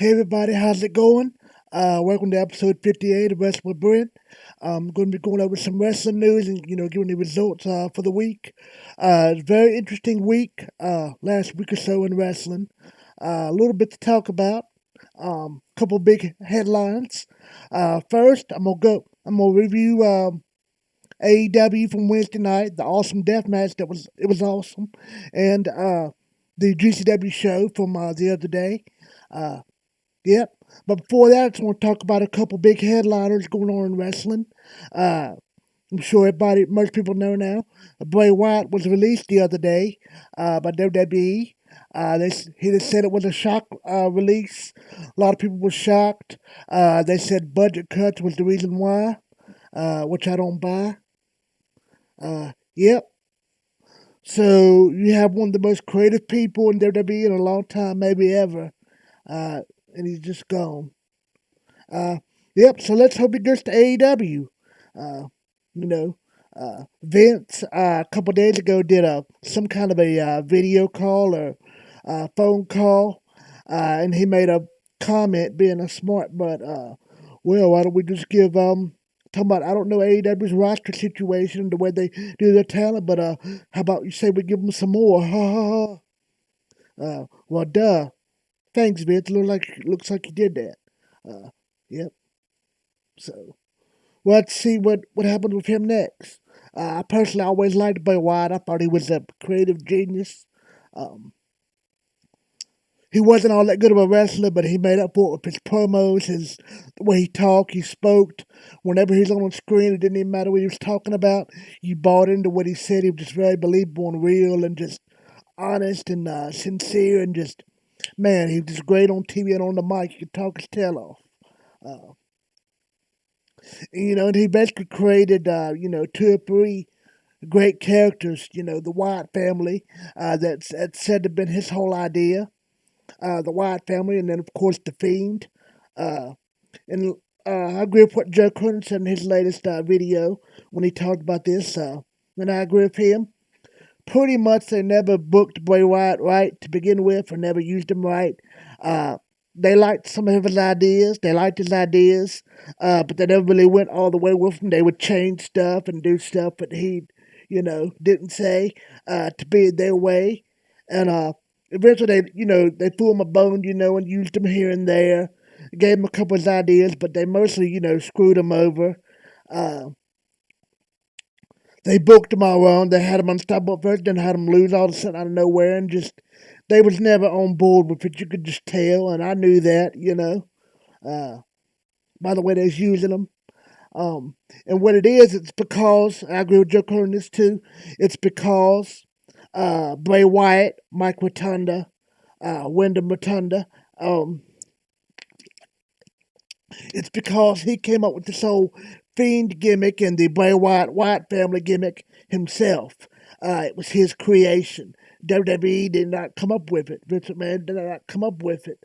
Hey everybody, how's it going? Welcome to episode 58 of Wrestling with Brent. I'm going to be going over some wrestling news and giving the results for the week. It's a very interesting week. Last week or so in wrestling. A little bit to talk about. Couple big headlines. First, I'm gonna review AEW from Wednesday night, the awesome death match it was awesome, and the GCW show from the other day. Uh, Yep. But before that, I just want to talk about a couple big headliners going on in wrestling. Uh, I'm sure most people know now. Bray Wyatt was released the other day by WWE. He just said it was a shock release. A lot of people were shocked. They said budget cuts was the reason why, which I don't buy. Yep. So you have one of the most creative people in WWE in a long time, maybe ever, uh, and he's just gone. Uh, yep. So let's hope he goes to AEW. Uh, you know, Vince a couple days ago did some kind of a video call or phone call, and he made a comment, being a smart, but well, why don't we just give talking about I don't know AEW's roster situation, the way they do their talent, but how about you say we give them some more? Ha ha ha. Well, duh. Thanks, Vince. Looks like you did that. Yep. So. Well, let's see what happened with him next. I personally always liked Bray Wyatt. I thought he was a creative genius. Um, he wasn't all that good of a wrestler, but he made up for it with his promos, the way he talked, he spoke. Whenever he was on the screen, it didn't even matter what he was talking about. You bought into what he said. He was just very believable and real and just honest and sincere and just, man, he was just great on TV and on the mic. He could talk his tail off. Uh, and he basically created, two or three great characters. The Wyatt family, that's said to have been his whole idea. The Wyatt family, and then of course the Fiend. Uh, and I agree with what Joe Cronin said in his latest video when he talked about this. And I agree with him. Pretty much, they never booked Bray Wyatt right to begin with, or never used him right. Uh, they liked some of his ideas. They liked his ideas, but they never really went all the way with him. They would change stuff and do stuff that he, didn't say to be their way. And eventually, they threw him a bone, and used him here and there. Gave him a couple of his ideas, but they mostly, screwed him over. Uh, they booked him all wrong. They had him unstoppable first, then had him lose all of a sudden out of nowhere, and just they was never on board with it. You could just tell, and I knew that. Uh, by the way they was using him. And what it is, it's because I agree with Joe Curran on this too. It's because Bray Wyatt, Mike Rotunda, Wyndham Rotunda. It's because he came up with this whole Fiend gimmick and the Bray Wyatt family gimmick himself. It was his creation. WWE did not come up with it. Vince McMahon did not come up with it.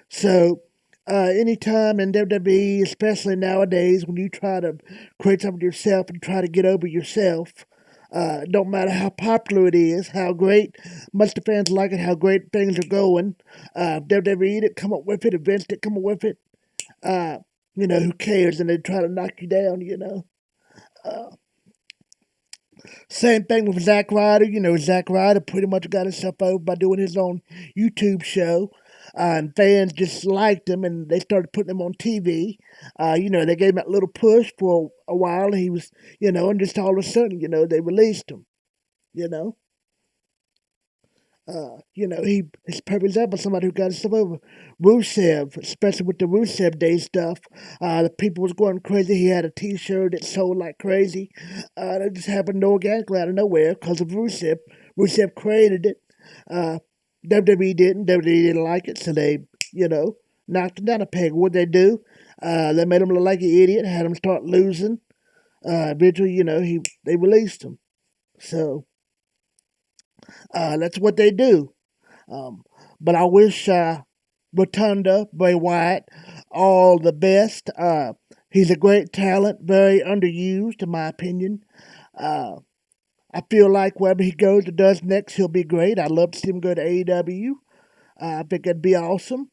So, anytime in WWE, especially nowadays, when you try to create something yourself and try to get over yourself, don't matter how popular it is, how great, much the fans like it, how great things are going. WWE didn't come up with it, Vince didn't come up with it. Uh, who cares? And they try to knock you down. Uh, Same thing with Zack Ryder. Zack Ryder pretty much got himself over by doing his own YouTube show. And fans just liked him and they started putting him on TV. They gave him that little push for a while. And he was, and just all of a sudden, they released him, you know. He's a perfect example of somebody who got himself over. Rusev, especially with the Rusev Day stuff, the people was going crazy. He had a T-shirt that sold like crazy. That just happened organically out of nowhere because of Rusev. Rusev created it. Uh, WWE didn't. WWE didn't like it, so they, you know, knocked him down a peg. What they do? They made him look like an idiot. Had him start losing. Eventually, they released him. So that's what they do. Um, but I wish Rotunda, Bray Wyatt, all the best. He's a great talent, very underused, in my opinion. Uh, I feel like wherever he goes or does next, he'll be great. I'd love to see him go to AEW. I think it'd be awesome.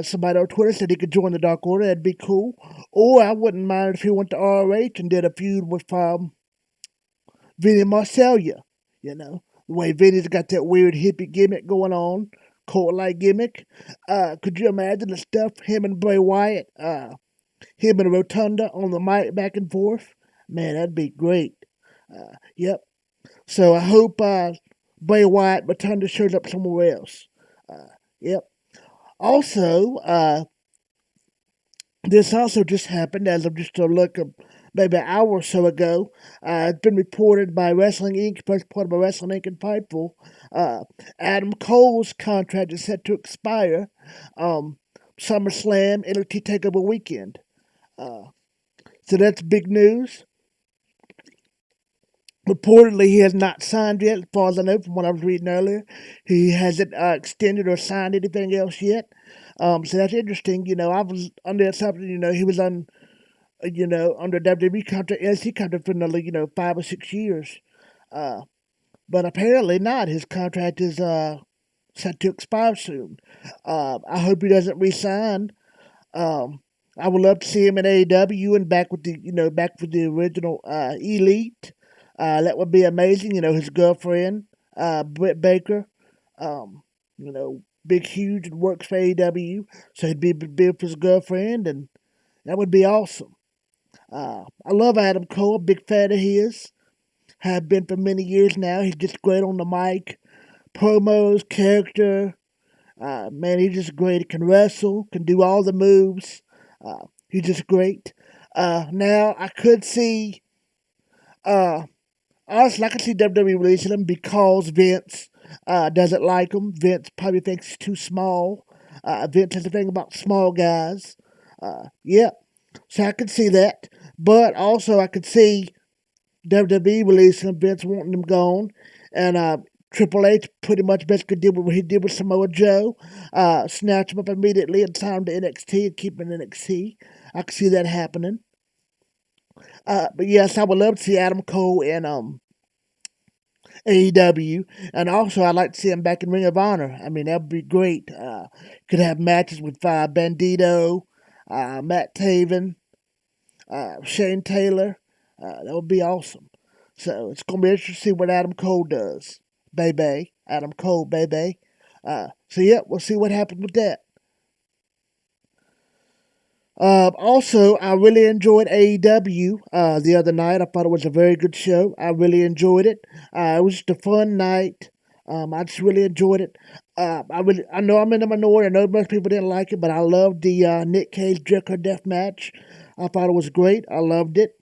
Somebody on Twitter said he could join the Dark Order. That'd be cool. Or I wouldn't mind if he went to ROH and did a feud with Vinny Marcellia. You know, the way Vinny's got that weird hippie gimmick going on, cult-like gimmick. Could you imagine the stuff him and Bray Wyatt, him and Rotunda on the mic back and forth? Man, that'd be great. Yep. So I hope Bray Wyatt Rotunda shows up somewhere else. Yep. Also, this also just happened as of just a look of maybe an hour or so ago. It's been reported by Wrestling Inc., first part by Wrestling Inc. and Fightful. Adam Cole's contract is set to expire SummerSlam NXT TakeOver weekend. So that's big news. Reportedly, he has not signed yet, as far as I know from what I was reading earlier. He hasn't extended or signed anything else yet. So that's interesting. You know, I was under the assumption, he was under WWE contract, NXT contract for another, 5 or 6 years. But apparently not. His contract is set to expire soon. I hope he doesn't resign. I would love to see him in AEW and back with the original Elite. That would be amazing. His girlfriend, Britt Baker, big, huge, and works for AEW. So he'd be with his girlfriend, and that would be awesome. I love Adam Cole, big fan of his. Have been for many years now. He's just great on the mic, promos, character. Man, he's just great. He can wrestle, can do all the moves. He's just great. Now, I could see, honestly, I could see WWE releasing him because Vince doesn't like him. Vince probably thinks he's too small. Vince has a thing about small guys. Yeah, so I could see that. But also, I could see WWE releasing him, Vince wanting him gone. And Triple H pretty much basically did what he did with Samoa Joe. Snatch him up immediately and sign him to NXT and keep him in NXT. I could see that happening. But yes, I would love to see Adam Cole in AEW. And also, I'd like to see him back in Ring of Honor. I mean, that would be great. Could have matches with Bandito, Matt Taven, Shane Taylor. That would be awesome. So it's going to be interesting to see what Adam Cole does. Baby. Adam Cole, baby. So, yeah, we'll see what happens with that. Also, I really enjoyed AEW the other night. I thought it was a very good show. I really enjoyed it. It was just a fun night. I just really enjoyed it. I know I'm in the minority. I know most people didn't like it, but I loved the Nick Cage Jericho death match. I thought it was great. I loved it.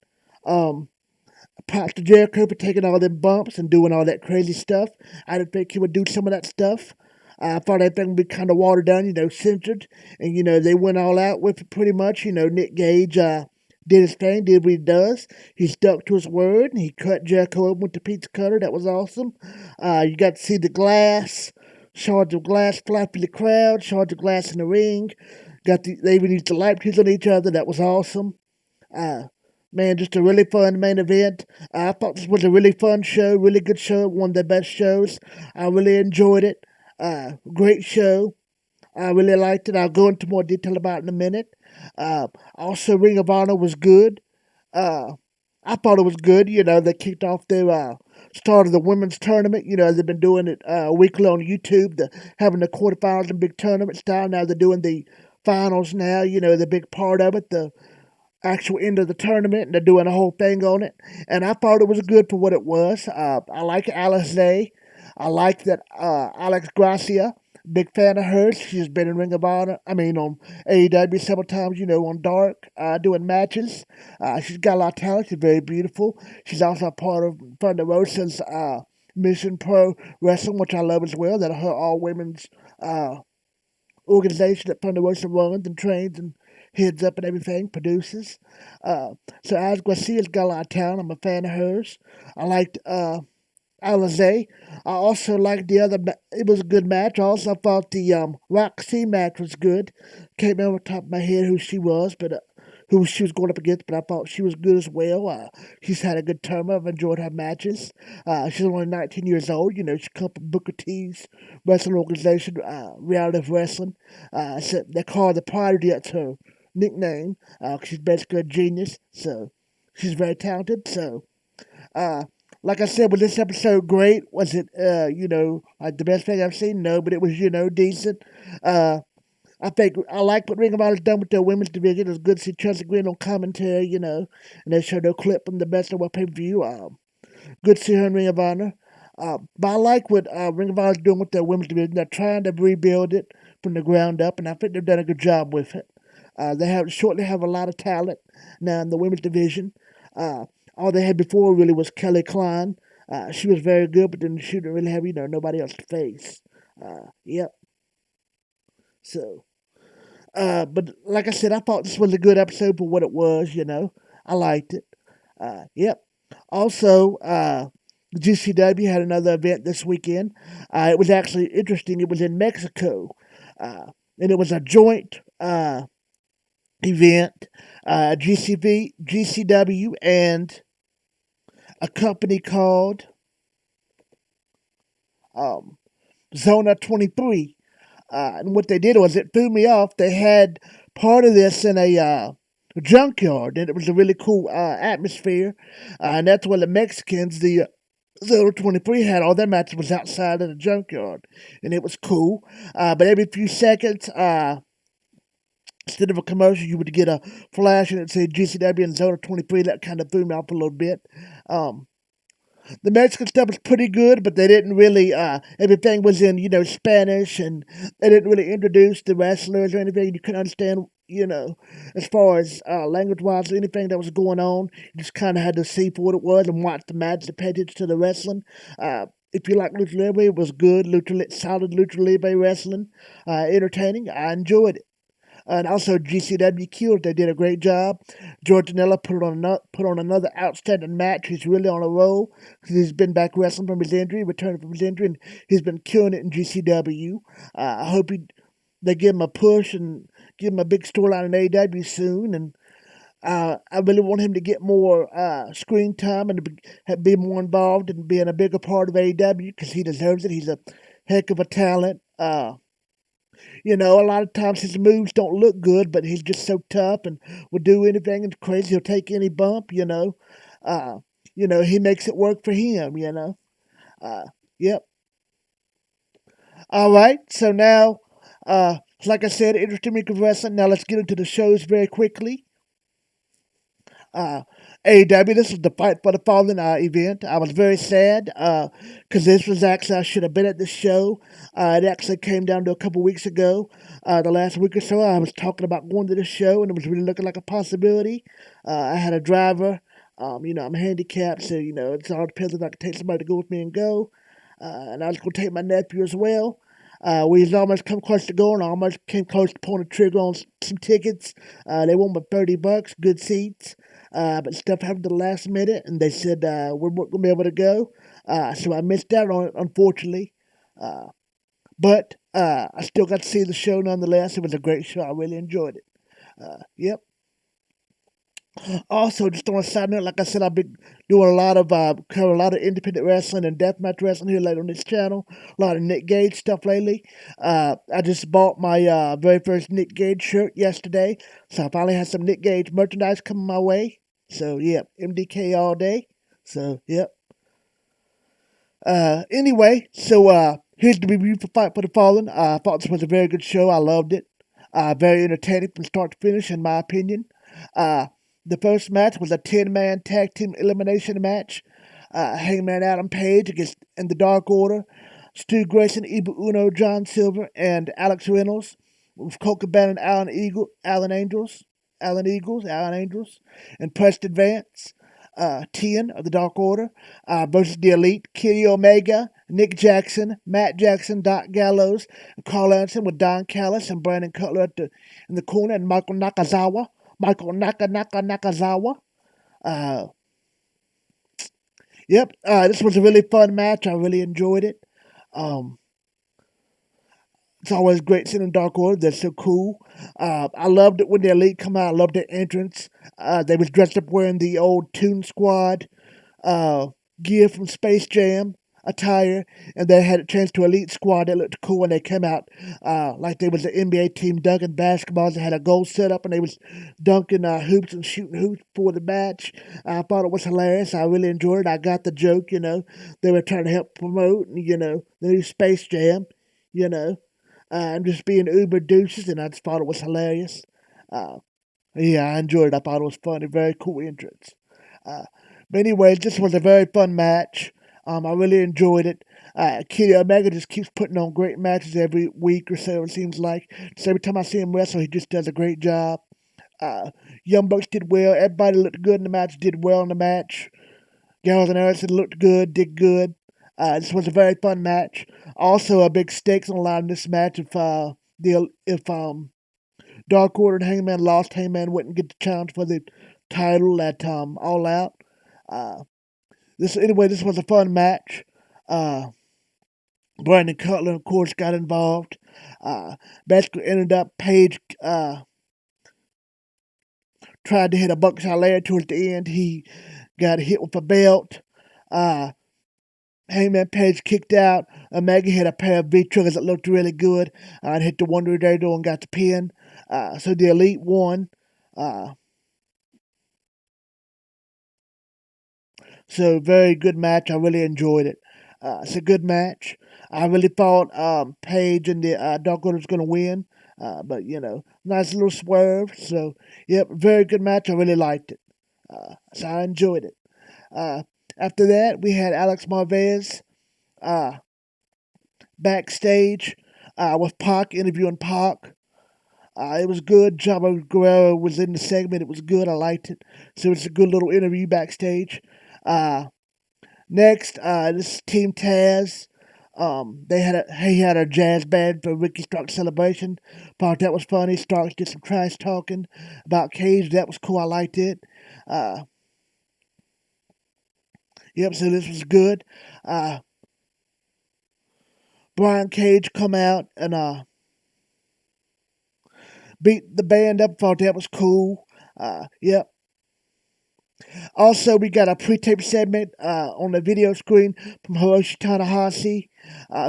Props to Jericho for taking all them bumps and doing all that crazy stuff. I didn't think he would do some of that stuff. I thought everything would be kind of watered down, censored. And, they went all out with it pretty much. Nick Gage did his thing, did what he does. He stuck to his word, and he cut Jericho open with the pizza cutter. That was awesome. You got to see the glass, shards of glass fly through the crowd, shards of glass in the ring. They even used the light pieces on each other. That was awesome. Man, just a really fun main event. I thought this was a really fun show, really good show, one of the best shows. I really enjoyed it. Great show. I really liked it. I'll go into more detail about it in a minute. Also, Ring of Honor was good. I thought it was good. They kicked off their start of the women's tournament. They've been doing it weekly on YouTube, having the quarterfinals and big tournament style. Now they're doing the finals now, the big part of it, the actual end of the tournament, and they're doing a whole thing on it. And I thought it was good for what it was. I like Alizé. I like that Alex Gracia. Big fan of hers. She's been in Ring of Honor. On AEW several times, on Dark, doing matches. She's got a lot of talent. She's very beautiful. She's also a part of Thunder Rosa's Mission Pro Wrestling, which I love as well. That her all women's organization that Thunder Rosa runs and trains and heads up and everything, produces. So Alex Garcia's got a lot of talent. I'm a fan of hers. I liked Alizé. I also liked the other. It was a good match. I also thought the Roxy match was good. Can't remember off the top of my head who she was, but who she was going up against, but I thought she was good as well. She's had a good term. I've enjoyed her matches. She's only 19 years old. You know, she comes from Booker T's wrestling organization, Reality of Wrestling. So they call her the Prodigy. That's her nickname. She's basically a genius. So she's very talented. So, uh, like I said, was this episode great? Was it, like the best thing I've seen? No, but it was, decent. Uh, I think I like what Ring of Honor's done with their women's division. It was good to see Chelsea Green on commentary, and they showed a clip from the Best of What pay per view. Good to see her in Ring of Honor. But I like what Ring of Honor's doing with their women's division. They're trying to rebuild it from the ground up, and I think they've done a good job with it. They have a lot of talent now in the women's division. Uh, all they had before really was Kelly Klein. She was very good, but then she didn't really have nobody else to face. Yep. So. But like I said, I thought this was a good episode for what it was. I liked it. Yep. Also, the GCW had another event this weekend. It was actually interesting. It was in Mexico, and it was a joint event. GCW, and a company called um, Zona 23. And what they did was it threw me off. They had part of this in a junkyard, and it was a really cool atmosphere. And that's where the Mexicans, the 023, had all their matches was outside of the junkyard, and it was cool. But every few seconds, instead of a commercial, you would get a flash and it said GCW and Zona 23. That kind of threw me off a little bit. Um, the Mexican stuff was pretty good, but they didn't really. Everything was in Spanish, and they didn't really introduce the wrestlers or anything. You couldn't understand, as far as language wise, anything that was going on. You just kind of had to see for what it was and watch the match and pay attention to the wrestling. If you like Lucha Libre, it was good, solid Lucha Libre wrestling, entertaining. I enjoyed it. And also GCW killed. They did a great job. George Janela put on another outstanding match. He's really on a roll because he's been back wrestling from his injury, returning from his injury, and he's been killing it in GCW. I hope they give him a push and give him a big storyline in AEW soon. And I really want him to get more screen time and to be more involved and being a bigger part of AEW because he deserves it. He's a heck of a talent. A lot of times his moves don't look good, but he's just so tough and will do anything and crazy. He'll take any bump. Uh, he makes it work for him. Uh, yep. All right. So now, like I said, interesting week of wrestling. Now let's get into the shows very quickly. uh, AEW. This was the Fight for the Fallen event. I was very sad because this was actually, I should have been at this show. It actually came down to a couple weeks ago. The last week or so, I was talking about going to this show, and it was really looking like a possibility. I had a driver. I'm handicapped, so it all depends if I can take somebody to go with me and go. And I was going to take my nephew as well. We almost come close to going. I almost came close to pulling the trigger on some tickets. They won me $30, good seats. But stuff happened to the last minute, and they said we weren't going to be able to go. So I missed out on it, unfortunately. Uh, but I still got to see the show nonetheless. It was a great show. I really enjoyed it. Yep. Also, just on a side note, like I said, I've been doing cover a lot of independent wrestling and deathmatch wrestling here lately on this channel. A lot of Nick Gage stuff lately. I just bought my very first Nick Gage shirt yesterday, so I finally have some Nick Gage merchandise coming my way. So, yeah, MDK all day. So, yep. Anyway, here's the review for Fight for the Fallen. I thought this was a very good show. I loved it. Very entertaining from start to finish, in my opinion. Uh, the first match was a 10-man tag team elimination match. Hangman Adam Page against in the Dark Order, Stu Grayson, Ibu Uno, John Silver, and Alex Reynolds, with Colt Cabana and Alan Angels, and Preston Vance. 10 of the Dark Order versus the Elite, Kenny Omega, Nick Jackson, Matt Jackson, Doc Gallows, and Carl Anderson with Don Callis and Brandon Cutler in the corner, and Michael Nakazawa. Uh, yep, this was a really fun match. I really enjoyed it. Um, It's always great seeing Dark Order. They're so cool. I loved it when the Elite come out. I loved their entrance. They was dressed up wearing the old Toon Squad uh, gear from Space Jam attire, and they had a chance to Elite Squad that looked cool when they came out. Like they was an NBA team dunking basketballs. They had a goal set up, and they was dunking hoops and shooting hoops for the match. I thought it was hilarious. I really enjoyed it. I got the joke. They were trying to help promote, the new Space Jam. You know, and just being uber douches, and I just thought it was hilarious. Uh, yeah, I enjoyed it. I thought it was funny. Very cool entrance. Uh, but anyway, this was a very fun match. I really enjoyed it. Kenny Omega just keeps putting on great matches every week or so, it seems like. Just every time I see him wrestle, he just does a great job. Uh, Young Bucks did well. Everybody looked good in the match, did well in the match. Gallows and Harrison looked good, did good. This was a very fun match. Also, a big stakes on the line in this match. If Dark Order and Hangman lost, Hangman wouldn't get the challenge for the title at All Out. Uh, this was a fun match. Uh, Brandon Cutler, of course, got involved. Basically ended up Page tried to hit a buckshot ladder towards the end. He got hit with a belt. Uh, Hangman Page kicked out. Omega hit a pair of V-triggers that looked really good. And hit the Wonder Dado and got the pin. So the Elite won. Uh, so very good match. I really enjoyed it. It's a good match. I really thought Page and the Dark Order was going to win. But, nice little swerve. So, yep, very good match. I really liked it. So I enjoyed it. Uh, After that, we had Alex Marvez uh, backstage with Pac interviewing Pac. It was good. Chavo Guerrero was in the segment. It was good. I liked it. So it's a good little interview backstage. Uh, Next, this is Team Taz. He had a jazz band for Ricky Stark's celebration. Thought that was funny. Starks did some trash talking about Cage. That was cool. I liked it. Uh, yep. So this was good. Uh, Brian Cage come out and beat the band up. Thought that was cool. Yep. Also, we got a pre-tape segment on the video screen from Hiroshi Tanahashi.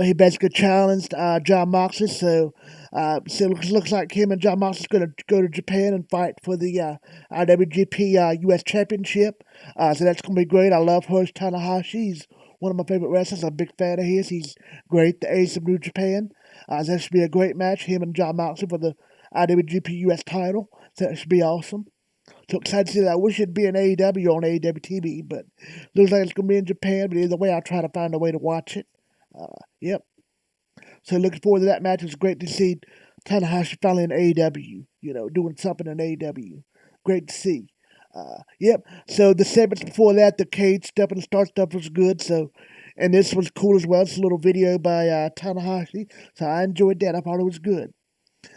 He basically challenged John Moxley, so it looks like him and John Moxley's going to go to Japan and fight for the IWGP U.S. Championship. So that's going to be great. I love Hiroshi Tanahashi. He's one of my favorite wrestlers. I'm a big fan of his. He's great, the ace of New Japan. So that should be a great match, him and John Moxley for the IWGP U.S. title. So that should be awesome. So excited to see that. I wish it'd be an AEW on AEW TV, but looks like it's going to be in Japan. But either way, I'll try to find a way to watch it. Yep. So looking forward to that match. It was great to see Tanahashi finally in AEW, doing something in AEW. Great to see. Yep. So the segments before that, the cage stuff and the start stuff was good. So, and this was cool as well. It's a little video by Tanahashi. So I enjoyed that. I thought it was good.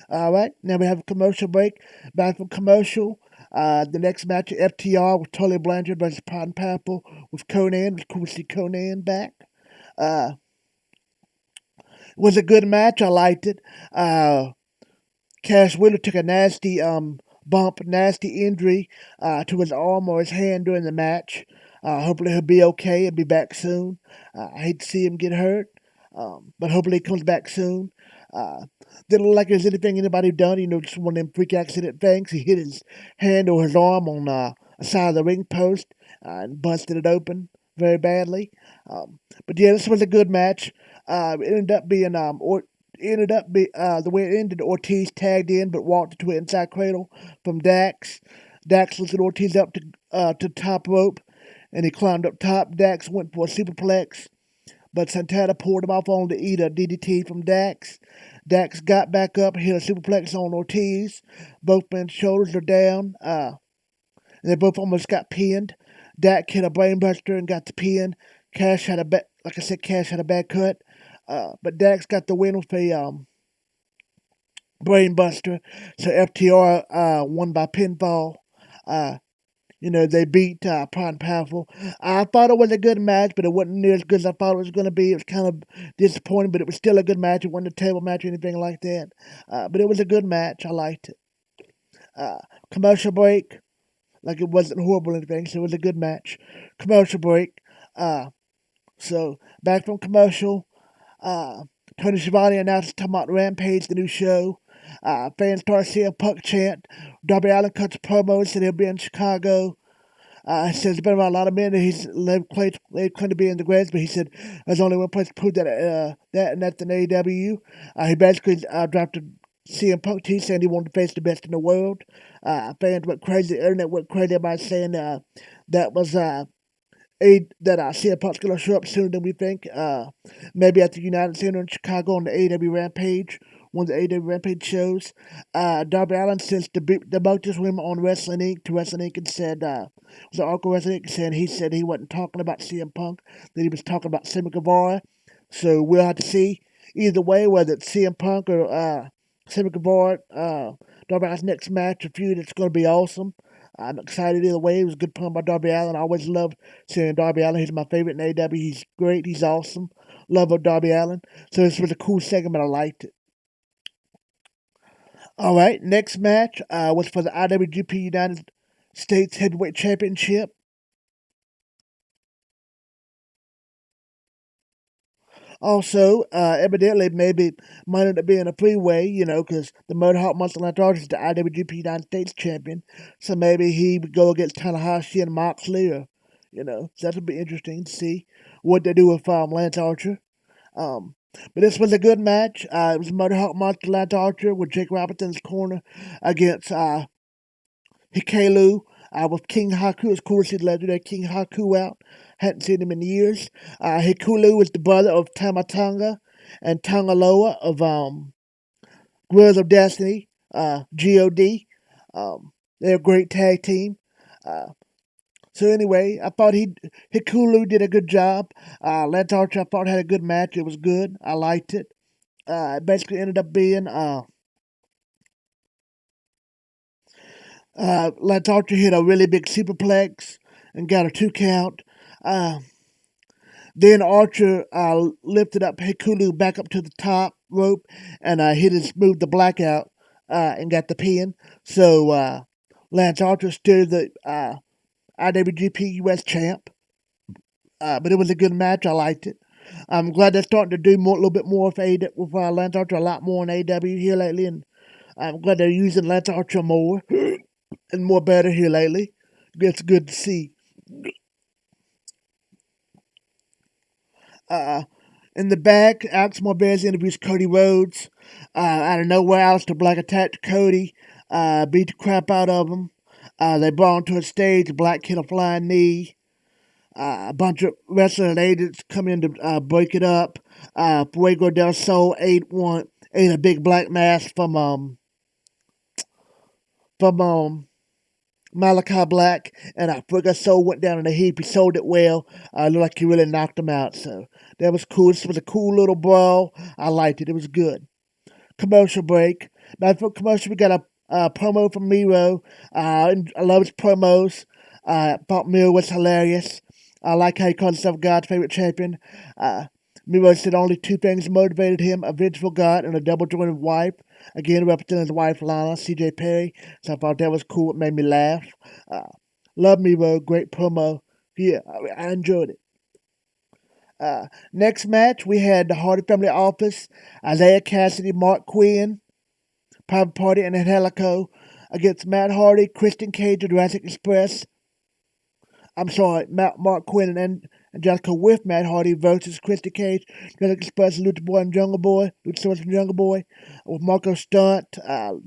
All right, now we have a commercial break. Back from commercial. The next match, FTR with Tully Blanchard versus Pride and Purple with Conan. It was cool to see Conan back. Uh, it was a good match. I liked it. Cash Wheeler took a nasty nasty injury to his arm or his hand during the match. Hopefully he'll be okay and be back soon. I hate to see him get hurt, but hopefully he comes back soon. Didn't look like there's anything anybody done. Just one of them freak accident things. He hit his hand or his arm on a side of the ring post and busted it open very badly. But yeah, this was a good match. It ended up being the way it ended. Ortiz tagged in but walked into an inside cradle from Dax. Dax lifted Ortiz up to top rope, and he climbed up top. Dax went for a superplex, but Santana poured him off on to eat a DDT from Dax. Dax got back up and hit a superplex on Ortiz. Both men's shoulders are down, and they both almost got pinned. Dax hit a brainbuster and got the pin. Cash had Cash had a bad cut, but Dax got the win with a brainbuster. So FTR won by pinfall. they beat Prime and Powerful. I thought it was a good match, but it wasn't near as good as I thought it was going to be. It was kind of disappointing, but it was still a good match. It wasn't a table match or anything like that. But it was a good match. I liked it. Uh, Commercial break. Like it wasn't horrible or anything, so it was a good match. Commercial break. Uh, so back from commercial. Uh, Tony Schiavone announced talking about Rampage, the new show. Fans started seeing Punk chant. Darby Allin cuts a promo, said he'll be in Chicago. He says there's been around a lot of men that he's laid claim to be in the grades, but he said there's only one place to prove and that's in AEW. He basically dropped a CM Punk T saying he wanted to face the best in the world. Fans went crazy, the internet went crazy about saying that was that CM Punk's gonna show up sooner than we think. Maybe at the United Center in Chicago on the AEW Rampage, one of the AEW Rampage shows. Darby Allin since the this women on Wrestling Inc. to Wrestling Inc. and said was an article Wrestling Inc. saying he said he wasn't talking about CM Punk, that he was talking about Sammy Guevara. So we'll have to see either way whether it's CM Punk or Sammy Guevara. Darby Allin's next match or feud. It's going to be awesome. I'm excited either way. It was a good pun by Darby Allin. I always love seeing Darby Allin. He's my favorite in AEW. He's great. He's awesome. Love of Darby Allin. So this was a cool segment. I liked it. All right, next match was for the IWGP United States Heavyweight Championship. Also, evidently, maybe might end up being a three-way, because the Murder Hawk Monster Lance is the IWGP United States Champion. So maybe he would go against Tanahashi and Moxley, or, so that would be interesting to see what they do with Lance Archer. Um, but this was a good match. It was Murder Hawk Monster Lance Archer with Jake Robertson's corner against Hikaru with King Haku. It's cool to see the legendary King Haku out. Hadn't seen him in years. Hikaru is the brother of Tamatonga and Tangaloa of Guerrillas of Destiny, God. They're a great tag team. Uh, so anyway, I thought Hikaru did a good job. Lance Archer, I thought had a good match. It was good. I liked it. It basically ended up being Lance Archer hit a really big superplex and got a 2 count. Uh, then Archer lifted up Hikaru back up to the top rope and moved the blackout and got the pin. So Lance Archer still the IWGP US champ. But it was a good match. I liked it. I'm glad they're starting to do a little bit more with Lance Archer, a lot more in AW here lately, and I'm glad they're using Lance Archer more and more better here lately. It's good to see. In the back, Alex Marvez interviews Cody Rhodes. Out of nowhere, Aleister Black attacked Cody, beat the crap out of him. They brought him to a stage. Black hit a flying knee. A bunch of wrestling agents come in to break it up. Fuego del Sol ate a big black mass from Malachi Black, and Fuego Sol went down in a heap. He sold it well. Looked like he really knocked him out. So that was cool. This was a cool little brawl. I liked it. It was good. Commercial break. Now for commercial, we got a promo from Miro. I love his promos. Thought Miro was hilarious. I like how he called himself God's favorite champion. Miro said only two things motivated him: a vengeful God and a double-jointed wife. Again, representing his wife, Lana, C.J. Perry. So I thought that was cool. It made me laugh. Love Miro. Great promo. Yeah, I enjoyed it. Next match, we had the Hardy Family Office, Isaiah Cassidy, Mark Quinn, Private Party, and Angelico against Matt Hardy, Christian Cage, and Jurassic Express. I'm sorry, Mark Quinn and Angelico with Matt Hardy versus Christian Cage, Jurassic Express, Lucha Boy and Jungle Boy, Luchasaurus and Jungle Boy, with Marco Stunt.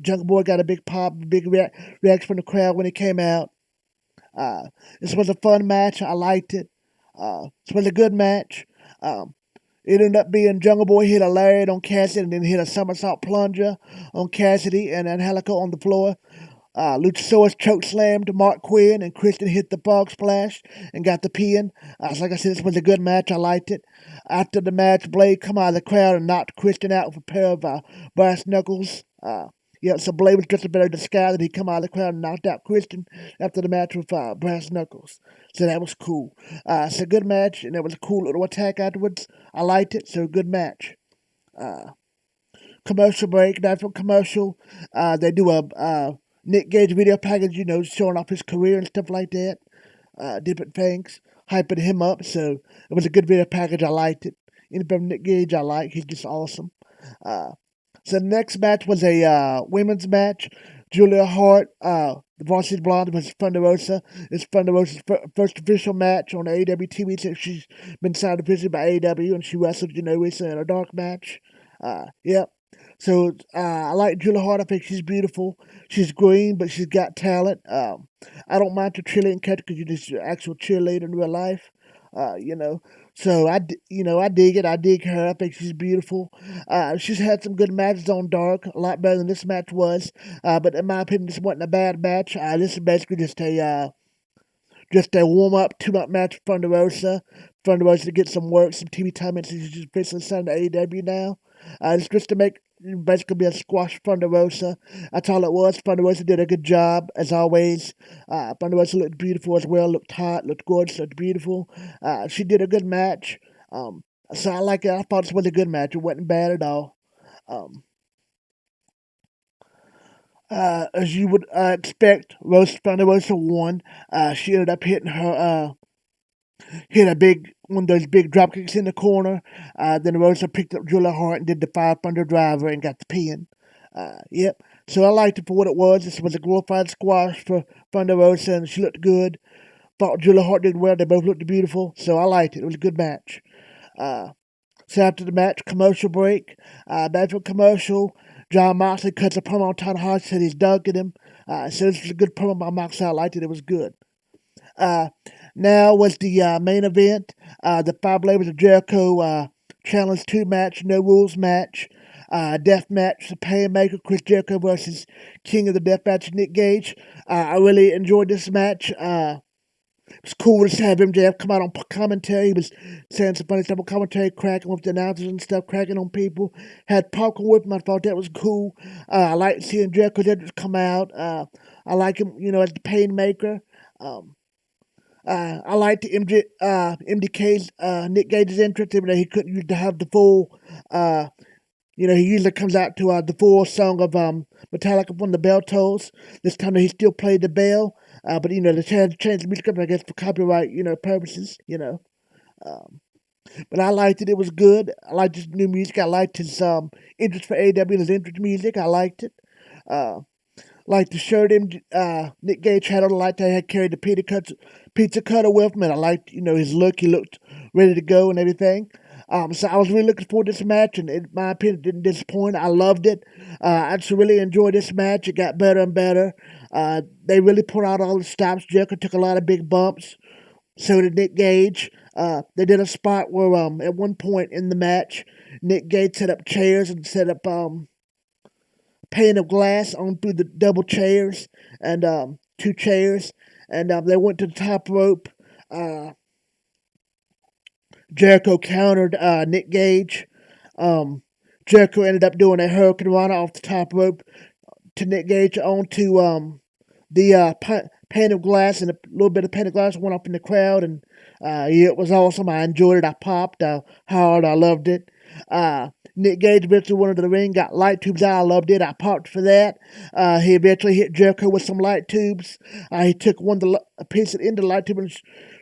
Jungle Boy got a big pop, big reaction from the crowd when he came out. This was a fun match. I liked it. This was a good match. It ended up being Jungle Boy hit a lariat on Cassidy and then hit a somersault plunger on Cassidy and Angelico on the floor. Luchasaurus chokeslammed Mark Quinn, and Christian hit the frog splash and got the pin. Like I said, this was a good match. I liked it. After the match, Blade come out of the crowd and knocked Christian out with a pair of brass knuckles. Yeah, so Bray was just a better disguise, and he come out of the crowd and knocked out Christian after the match with brass knuckles. So that was cool. It's a good match, and it was a cool little attack afterwards. I liked it, so good match. Uh, Commercial break, back from commercial. They do a Nick Gage video package, showing off his career and stuff like that. Different things, hyping him up. So it was a good video package. I liked it. Anybody from Nick Gage, I like. He's just awesome. Uh, so the next match was a women's match. Julia Hart, the Varsity Blonde versus Thunder Rosa. It's Thunder Rosa's first official match on the AEW TV since she's been signed officially by AEW, and she wrestled, recently in a dark match. Yep. So I like Julia Hart. I think she's beautiful. She's green, but she's got talent. I don't mind the cheerleading character because you're just an actual cheerleader in real life. You know, so I dig it. I dig her. I think she's beautiful. She's had some good matches on Dark, a lot better than this match was. But in my opinion, this wasn't a bad match. This is basically just a warm up, 2 month match for Thunder Rosa. Thunder Rosa to get some work, some TV time, and she's just basically signed to AEW now. It's just to make basically be a squash Thunder Rosa. That's all it was. Thunder Rosa did a good job, as always. Thunder Rosa looked beautiful as well, looked hot, looked gorgeous, looked beautiful. She did a good match. So I like it. I thought this was a good match. It wasn't bad at all. Um, as you would expect, Thunder Rosa won. She ended up hit a big one of those big drop kicks in the corner. Then Rosa picked up Julia Hart and did the 5 thunder driver and got the pin. Yep. So I liked it for what it was. This was a glorified squash for Thunder Rosa, and she looked good. Thought Julia Hart did well. They both looked beautiful. So I liked it. It was a good match. Uh, so after the match, commercial break. Back from commercial, John Moxley cuts a promo on Tanahashi, said he's dunking him. So this was a good promo by Moxley. I liked it. It was good. Uh, Now was the main event. The Five Labors of Jericho Challenge 2 match, no rules match. Death match, the Painmaker, Chris Jericho versus King of the Death Match, Nick Gage. I really enjoyed this match. It's cool to have MJF come out on commentary. He was saying some funny stuff on commentary, cracking with the announcers and stuff, cracking on people. Had popcorn with him. I thought that was cool. I like seeing Jericho's entrance come out. I like him, as the Painmaker. Um, I like the MDK's Nick Gage's entrance, even though he couldn't use to have the full. He usually comes out to the full song of Metallica when the bell tolls. This time he still played the bell, but they changed the music up, I guess, for copyright purposes. But I liked it. It was good. I liked his new music. I liked his interest for AEW, his entrance music. I liked it. Uh, like the shirt Nick Gage had on, like they had carried the pizza cutter with him, and I liked, his look. He looked ready to go and everything. So I was really looking forward to this match, and in my opinion, it didn't disappoint. I loved it. I just really enjoyed this match. It got better and better. They really put out all the stops. Jericho took a lot of big bumps. So did Nick Gage. They did a spot where at one point in the match, Nick Gage set up chairs and set up pane of glass on through the double chairs and 2 chairs, and they went to the top rope. Uh, Jericho countered Nick Gage. Um, Jericho ended up doing a Hurricane Rana off the top rope to Nick Gage onto the pane of glass, and a little bit of pane of glass went up in the crowd, and yeah, it was awesome. I enjoyed it. I popped hard. I loved it. Nick Gage eventually went into the ring, got light tubes out. I loved it. I popped for that. He eventually hit Jericho with some light tubes. He took a piece of the end of the light tube and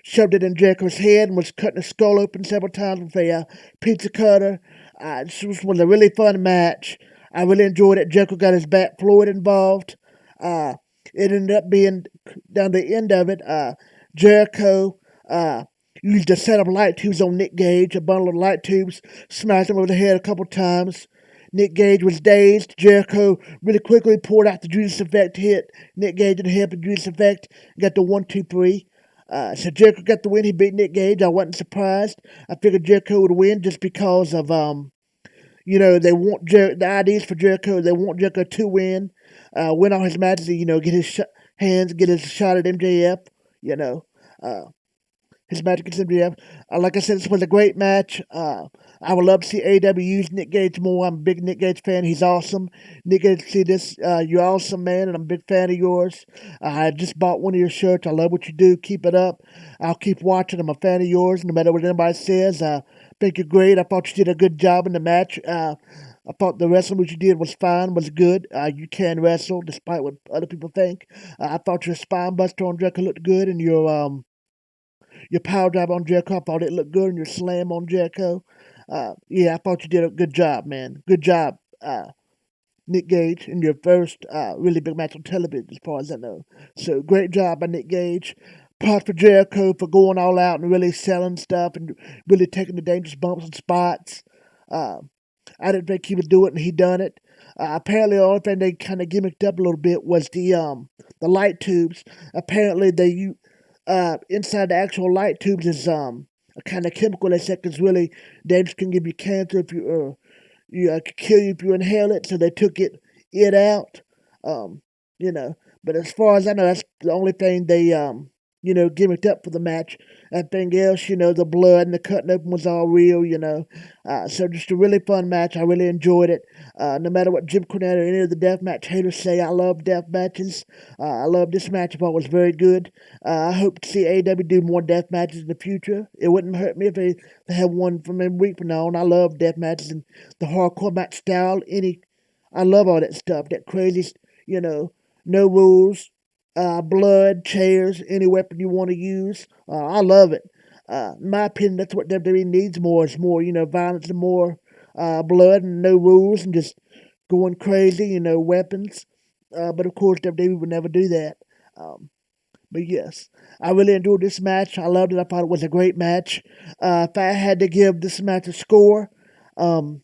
shoved it in Jericho's head and was cutting his skull open several times with a pizza cutter. This was a really fun match. I really enjoyed it. Jericho got his back Floyd involved. Uh, it ended up being, down the end of it, Jericho used a set of light tubes on Nick Gage, a bundle of light tubes, smashed him over the head a couple times. Nick Gage was dazed. Jericho really quickly poured out the Judas Effect, hit Nick Gage in the head with the Judas Effect, got the 1-2-3. So Jericho got the win. He beat Nick Gage. I wasn't surprised. I figured Jericho would win just because of they want the ideas for Jericho. They want Jericho to win all his matches. Get his hands, get his shot at MJF. You know, uh, his match against MJF. Like I said, this was a great match. I would love to see AEW use Nick Gage more. I'm a big Nick Gage fan. He's awesome. Nick Gage, see this? You're awesome, man, and I'm a big fan of yours. I just bought one of your shirts. I love what you do. Keep it up. I'll keep watching. I'm a fan of yours, no matter what anybody says. I think you're great. I thought you did a good job in the match. I thought the wrestling what you did was fine, was good. You can wrestle, despite what other people think. I thought your spine buster on Jericho looked good, and your power drive on Jericho, I thought it looked good, and your slam on Jericho. Yeah, I thought you did a good job, man. Good job, Nick Gage, in your first really big match on television, as far as I know. So great job by Nick Gage. Props for Jericho for going all out and really selling stuff and really taking the dangerous bumps and spots. Uh, I didn't think he would do it, and he done it. Apparently, the only thing they kind of gimmicked up a little bit was the light tubes. Apparently, inside the actual light tubes is a kind of chemical they said is really dangerous, can give you cancer if could kill you if you inhale it. So they took it out. Um, you know, but as far as I know, that's the only thing they gimmicked up for the match. Everything else, the blood and the cutting open was all real. So just a really fun match. I really enjoyed it. No matter what Jim Cornette or any of the deathmatch haters say, I love death matches. I love this match. I thought it was very good. I hope to see AEW do more death matches in the future. It wouldn't hurt me if they had one from every week from now on. I love death matches and the hardcore match style. I love all that stuff. That crazy, no rules, blood, chairs, any weapon you want to use. I love it. In my opinion, that's what WWE needs more. It's more, violence and more blood and no rules and just going crazy, weapons. But of course, WWE would never do that. Um, but yes, I really enjoyed this match. I loved it. I thought it was a great match. If I had to give this match a score, um,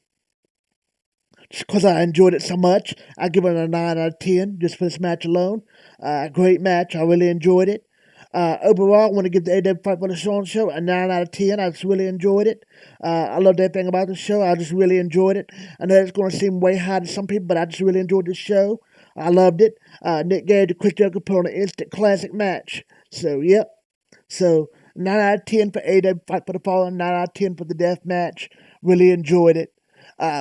just because I enjoyed it so much, I give it a 9 out of 10 just for this match alone. Great match. I really enjoyed it. Overall, I want to give the AW Fight for the Show a 9 out of 10. I just really enjoyed it. I loved everything about the show. I just really enjoyed it. I know it's going to seem way high to some people, but I just really enjoyed this show. I loved it. Nick Gage and Chris Jericho put on an instant classic match. So, yep. So, 9 out of 10 for AW Fight for the Fallen, 9 out of 10 for the death match. Really enjoyed it.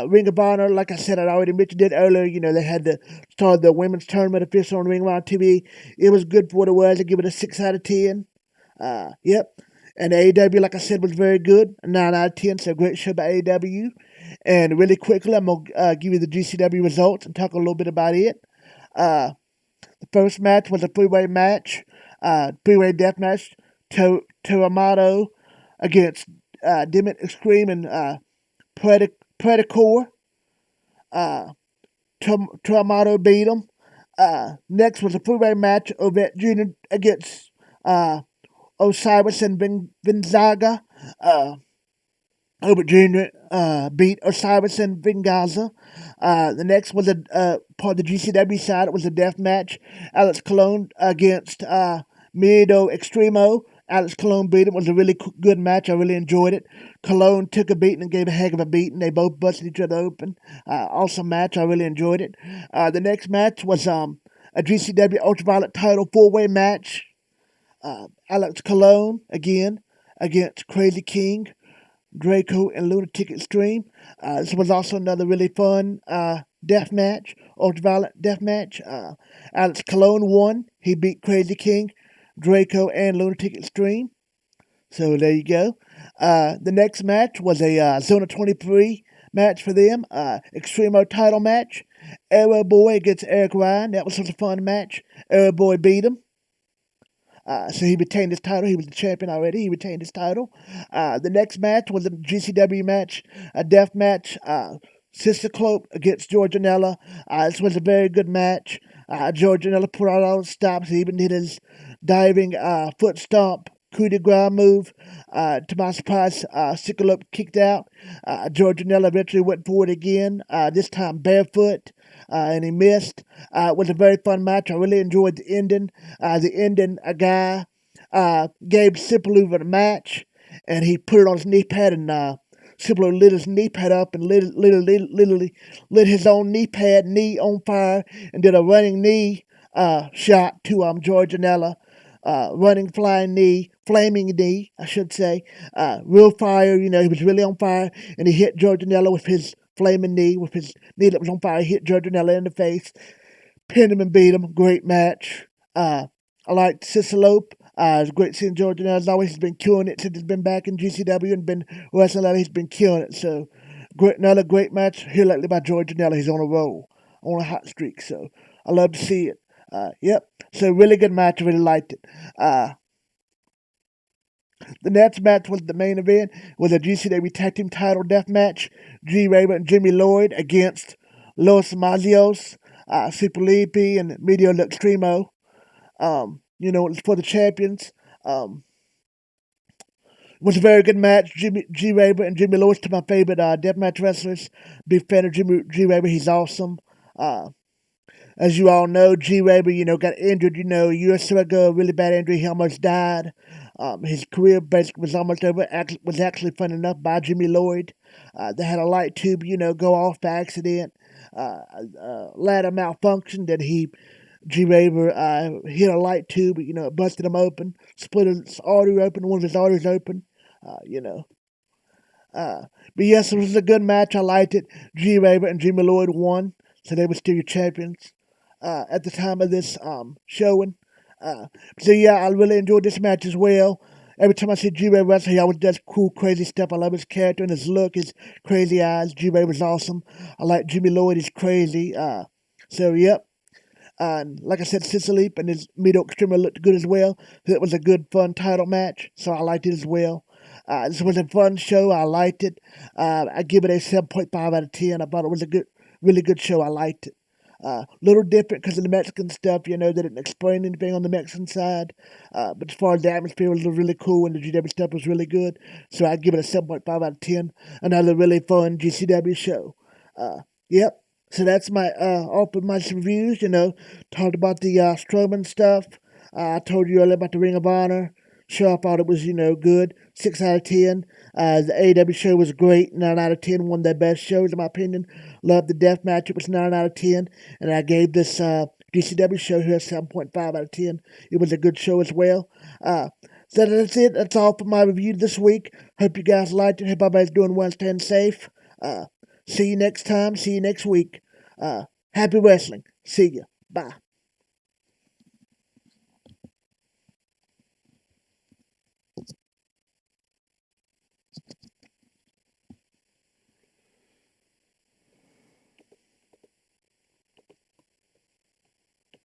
Ring of Honor, like I said, I already mentioned it earlier. They had to start the women's tournament official on Ring of Honor TV. It was good for what it was. I give it a 6 out of 10. Yep. And AEW, like I said, was very good. A 9 out of 10. So great show by AEW. And really quickly, I'm going to give you the GCW results and talk a little bit about it. The first match was a three-way match. Three-way death match. Toramato against Dimit Extreme and Predator. Toramato beat him. Next was a three-way match. Ovette Jr. against Osiris and Vinzaga. Ovette Jr. Beat Osiris and Vengaza. The next was part of the GCW side. It was a death match. Alex Colon against Miedo Extremo. Alex Colon beat him. It was a really good match. I really enjoyed it. Colon took a beating and gave a heck of a beating. They both busted each other open. Awesome match. I really enjoyed it. The next match was a GCW Ultraviolet title four-way match. Alex Colon, again, against Crazy King, Draco, and Lunatic Extreme. This was also another really fun death match, Ultraviolet death match. Alex Colon won. He beat Crazy King, Draco, and Lunatic Extreme. So there you go. The next match was a Zona 23 match for them. Extremo title match. Arrow Boy against Eric Ryan. That was such a fun match. Arrow Boy beat him. So he retained his title. He was the champion already. He retained his title. The next match was a GCW match, a death match. Sister Cloak against George Janela. This was a very good match. George Janela put out all the stops. He even did his diving foot stomp coup de grace move. To my surprise, Sickalope kicked out. George Janela eventually went forward again, this time barefoot. And he missed. It was a very fun match. I really enjoyed the ending. A guy gave Simplu the match, and he put it on his knee pad, and Simplu lit his knee pad up and literally lit his own knee on fire, and did a running knee shot to George Janela. Running flying knee flaming knee, I should say. Real fire, he was really on fire, and he hit Joe Janela with his flaming knee, with his knee that was on fire. He hit Joe Janela in the face, pinned him and beat him. Great match. I liked Cicalope. It's great seeing Joe Janela. As always, he's been killing it since he's been back in GCW and been wrestling. He's been killing it. So, another great match here lately by Joe Janela. He's on a roll, on a hot streak. So, I love to see it. Yep. So, really good match. I really liked it. The next match was the main event, was a GCW Tag Team Title Death Match. G. Raver and Jimmy Lloyd against Los Mazios, Super Leapy, and Medio Extremo. It's for the champions. It was a very good match. G. Raver and Jimmy Lloyd, to my favorite deathmatch wrestlers. Big fan of G. Raver. He's awesome. As you all know, G. Raver, got injured, a year or so ago, a really bad injury. He almost died. His career basically was almost over. Was actually, fun enough, by Jimmy Lloyd. They had a light tube, go off by accident. Ladder malfunctioned, and G. Raver, hit a light tube, it busted him open, split his artery open, one of his arteries open, But yes, it was a good match. I liked it. G. Raver and Jimmy Lloyd won, so they were still your champions at the time of this showing. So yeah, I really enjoyed this match as well. Every time I see G. Raver wrestle, he always does cool, crazy stuff. I love his character and his look, his crazy eyes. G. Raver's awesome. I like Jimmy Lloyd. He's crazy. So yep. And like I said, Sicily and his Medio Extremo looked good as well. It was a good, fun title match, so I liked it as well. This was a fun show. I liked it. I give it a 7.5 out of 10. I thought it was a really good show. I liked it. Little different because of the Mexican stuff, they didn't explain anything on the Mexican side. But as far as the atmosphere, it was really cool, and the GW stuff was really good. So I'd give it a 7.5 out of 10. Another really fun GCW show. Yep. So that's my all of my reviews. Talked about the Strowman stuff. I told you earlier about the Ring of Honor show. I thought it was good. 6 out of 10. The AEW show was great. 9 out of 10. One of their best shows in my opinion. Loved the death match. It was 9 out of 10. And I gave this GCW show here 7.5 out of 10. It was a good show as well. So that's it. That's all for my review this week. Hope you guys liked it. Hope everybody's doing well and staying safe. See you next time. See you next week. Happy wrestling. See ya. Bye.